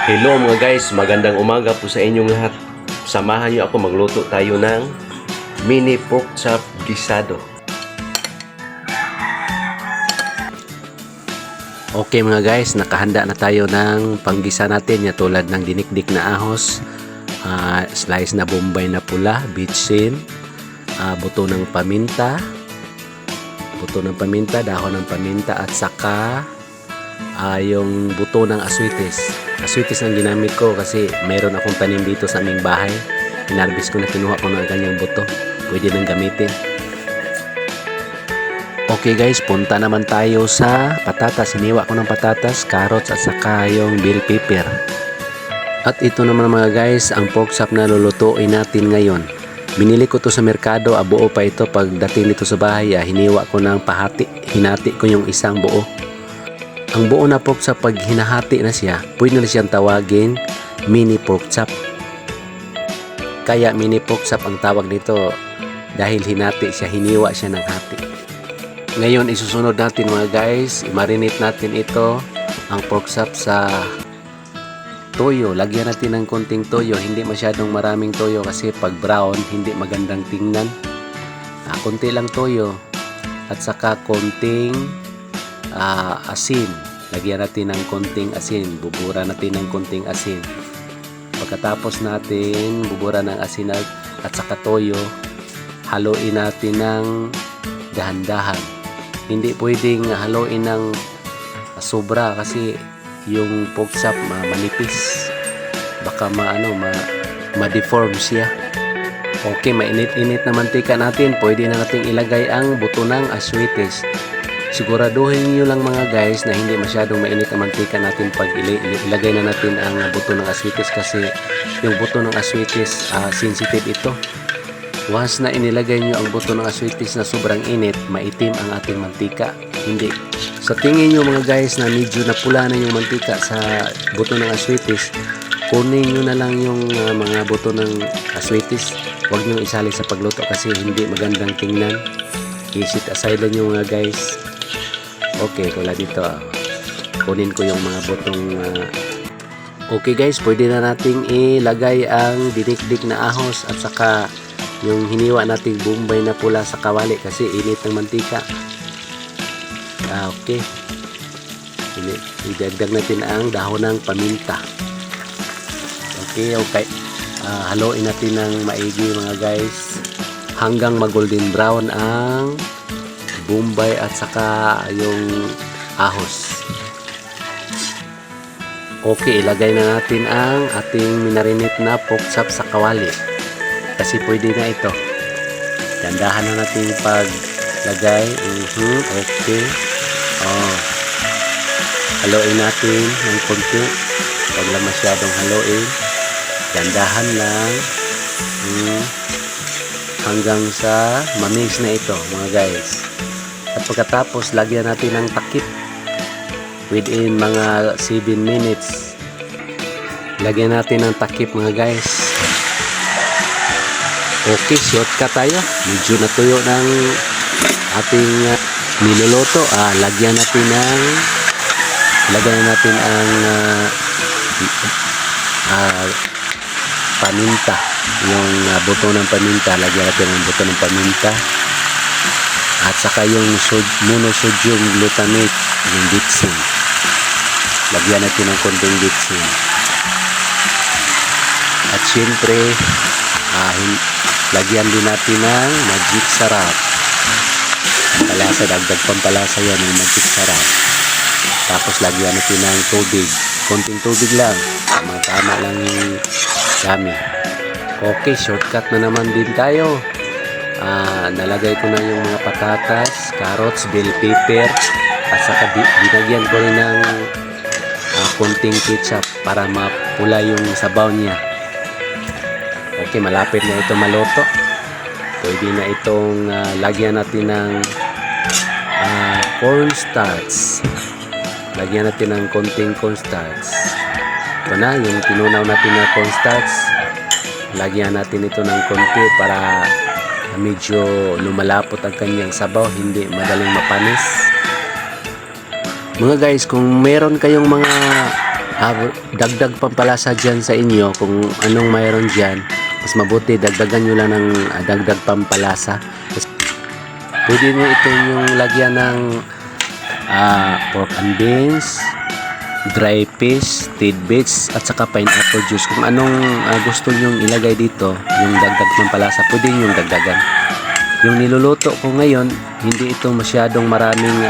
Hello mga guys, magandang umaga po sa inyong lahat. Samahan niyo ako magluto tayo ng mini pork chop gisado. Okay mga guys, nakahanda na tayo ng panggisa natin ya, tulad ng dinikdik na ahos, slice na bombay na pula, bitsin, buto ng paminta, dahon ng paminta at saka yung buto ng aswites. Aswites ang ginamit ko kasi mayroon akong tanim dito sa aming bahay. Inarbis ko na, kinuha ko ng ganyang buto. Pwede nang gamitin. Okay guys, punta naman tayo sa patatas. Hiniwa ko ng patatas, carrots at saka yung bell pepper. At ito naman mga guys, ang pork chop na lulutuin natin ngayon. Binili ko to sa merkado, buo pa ito. Pagdating dito sa bahay, hiniwa ko ng pahati. Hinati ko yung isang buo. Ang buo na pork chop, pag hinahati na siya, pwede na siyang tawagin mini pork chop. Kaya mini pork chop ang tawag nito dahil hinati siya, hiniwa siya ng hati. Ngayon isusunod natin mga guys, i-marinate natin ito, ang pork chop sa toyo. Lagyan natin ng konting toyo, hindi masyadong maraming toyo kasi pag brown hindi magandang tingnan. Konti lang toyo at saka konting asin. Lagyan natin ng konting asin, bubura natin ng konting asin. Pagkatapos natin bubura ng asin at saka toyo, haluin natin ng dahan-dahan. Hindi pwedeng haluin ng sobra kasi yung pork chop manipis, baka ma-deform siya. Okay, mainit-init na mantika natin, pwede na nating ilagay ang buto ng aswites. Siguraduhin nyo lang mga guys na hindi masyadong mainit ang mantika natin pag ilagay na natin ang buto ng aswites kasi yung buto ng aswites sensitive ito. Once na inilagay nyo ang buto ng aswites na sobrang init, maitim ang ating mantika. Hindi. Sa tingin nyo mga guys na medyo napula na yung mantika sa buto ng aswites, kunin nyo na lang yung mga buto ng aswites. Huwag nyo isali sa pagluto kasi hindi magandang tingnan. I-set aside lang nyo mga guys. Okay, tulad dito kunin ko yung mga butong okay guys, pwede na nating ilagay ang dinikdik na ahos at saka yung hiniwa nating bombay na pula sa kawali kasi init ng mantika. Okay, idagdag natin ang dahon ng paminta. Okay, haluin natin ng maigi mga guys hanggang mag-golden brown ang bombay at saka yung ahos. Okay, ilagay na natin ang ating minarinate na pork chop sa kawali kasi pwede na ito. Gandahan na natin paglagay. Okay. Haluin natin ng konti. Huwag lang masyadong haluin. Gandahan lang hanggang sa mamix na ito mga guys. At pagkatapos lagyan natin ng takip within mga 7 minutes. Lagyan natin ng takip mga guys. Okay, shortcut tayo. Medyo natuyo ng ating niluluto. Lagyan natin ang paminta. Yung buto ng paminta, lagyan natin ang buto ng paminta. At saka yung monosodium glutamate, yung bitsin. Lagyan natin ng konting bitsin. At syempre, lagyan din natin ng magic sarap. Pampalasa, dagdag pampalasa yan, yung magic sarap. Tapos lagyan natin ng tubig. Konting tubig lang. Tama lang yung dami. Okay, shortcut na naman din tayo. Nalagay ko na yung mga patatas, carrots, bell pepper at saka binagyan ko rin ng konting ketchup para mapula yung sabaw niya. Okay, malapit na ito maluto. Pwede na itong lagyan natin ng cornstarch. Lagyan natin ng konting cornstarch. Ito na yung tinunaw natin na cornstarch. Lagyan natin ito ng konti para medyo lumalapot ang kanyang sabaw, hindi madaling mapanis. Mga guys, kung meron kayong mga dagdag pampalasa dyan sa inyo kung anong mayroon dyan. Mas mabuti dagdagan nyo lang ng dagdag pampalasa. Pwede nyo ito yung lagyan ng pork and beans, dry fish, tidbits, at saka pineapple juice. Kung anong gusto nyong ilagay dito, yung dagdag pampalasa, pwede nyong dagdagan. Yung niluluto ko ngayon, hindi ito masyadong maraming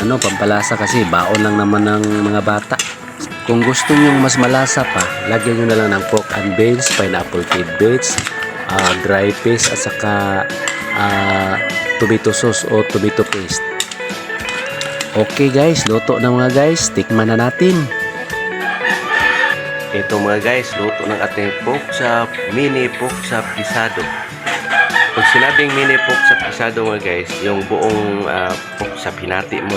pampalasa kasi baon lang naman ng mga bata. Kung gusto nyong mas malasa pa, lagyan nyo na lang ng pork and beans, pineapple tidbits, dry fish, at saka tomato sauce o tomato paste. Okay guys, luto na mga guys. Tikman na natin. Ito mga guys, luto ng ating pork chop, mini pork chop pisado. Pag sinabing mini pork chop pisado mga guys, yung buong pork chop hinati mo